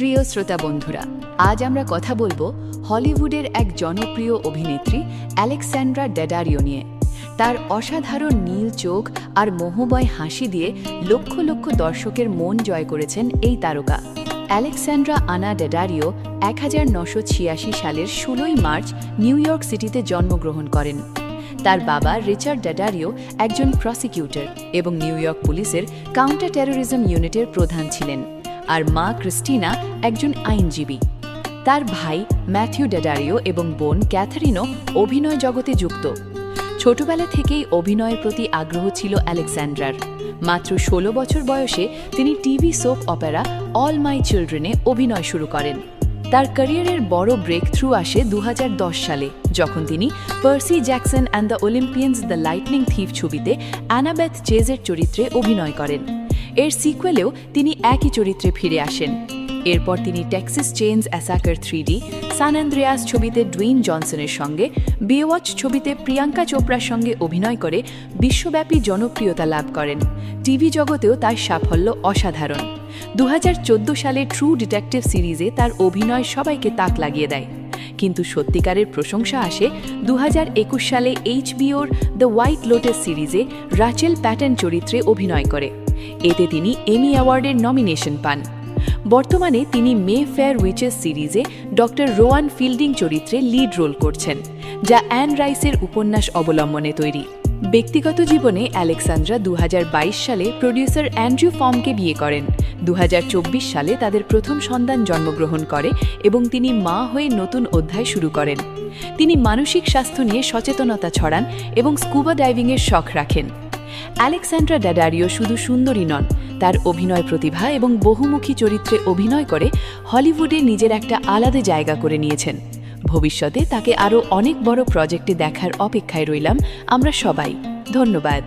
প্রিয় শ্রোতা বন্ধুরা, আজ আমরা কথা বলবো হলিউডের এক জনপ্রিয় অভিনেত্রী অ্যালেক্সান্ড্রা ড্যাডারিও নিয়ে। তার অসাধারণ নীল চোখ আর মোহময় হাসি দিয়ে লক্ষ লক্ষ দর্শকের মন জয় করেছেন এই তারকা। অ্যালেক্সান্ড্রা আনা ড্যাডারিও 1986 সালের 16 মার্চ নিউ ইয়র্ক সিটিতে জন্মগ্রহণ করেন। তার বাবা রিচার্ড ড্যাডারিও একজন প্রসিকিউটর এবং নিউ ইয়র্ক পুলিশের কাউন্টার টেরোরিজম ইউনিটের প্রধান ছিলেন, আর মা ক্রিস্টিনা একজন আইনজীবী। তার ভাই ম্যাথিউ ড্যাডারিও এবং বোন ক্যাথারিনও অভিনয় জগতে যুক্ত। ছোটবেলা থেকেই অভিনয়ের প্রতি আগ্রহ ছিল অ্যালেক্সান্ড্রার। মাত্র 16 বছর বয়সে তিনি TV soap opera All My চিলড্রেনে অভিনয় শুরু করেন। তার ক্যারিয়ারের বড় ব্রেক থ্রু আসে 2010 সালে, যখন তিনি Percy Jackson and the Olympians the Lightning Thief ছবিতে অ্যানাবেথ চেজের চরিত্রে অভিনয় করেন। এর সিকুয়েলেও তিনি একই চরিত্রে ফিরে আসেন। এরপর তিনি টেক্সাস চেইনস অ্যাসাকার 3D, সান আন্দ্রেয়াস ছবিতে ডুইন জনসনের সঙ্গে, বেওয়াচ ছবিতে প্রিয়াঙ্কা চোপড়ার সঙ্গে অভিনয় করে বিশ্বব্যাপী জনপ্রিয়তা লাভ করেন। টিভি জগতেও তার সাফল্য অসাধারণ। 2014 সালে ট্রু ডিটেকটিভ সিরিজে তার অভিনয় সবাইকে তাক লাগিয়ে দেয়। কিন্তু সত্যিকারের প্রশংসা আসে 2021 সালে HBOর দ্য হোয়াইট লোটাস সিরিজে রাচেল প্যাটন চরিত্রে অভিনয় করে। এতে তিনি এমি অ্যাওয়ার্ডের নমিনেশন পান। বর্তমানে তিনি মে ফেয়ার উইচেস সিরিজে ডক্টর রোয়ান ফিল্ডিং চরিত্রে লিড রোল করছেন, যা অ্যান রাইসের উপন্যাস অবলম্বনে তৈরি। ব্যক্তিগত জীবনে অ্যালেক্সান্ড্রা 2022 সালে প্রডিউসার অ্যান্ড্রু ফর্মকে বিয়ে করেন। 2024 সালে তাদের প্রথম সন্তান জন্মগ্রহণ করে এবং তিনি মা হয়ে নতুন অধ্যায় শুরু করেন। তিনি মানসিক স্বাস্থ্য নিয়ে সচেতনতা ছড়ান এবং স্কুবা ডাইভিংয়ের শখ রাখেন। অ্যালেক্সান্ড্রা ড্যাডারিও শুধু সুন্দরী নন, তার অভিনয় প্রতিভা এবং বহুমুখী চরিত্রে অভিনয় করে হলিউডে নিজের একটা আলাদা জায়গা করে নিয়েছেন। ভবিষ্যতে তাকে আরও অনেক বড় প্রজেক্টে দেখার অপেক্ষায় রইলাম আমরা সবাই। ধন্যবাদ।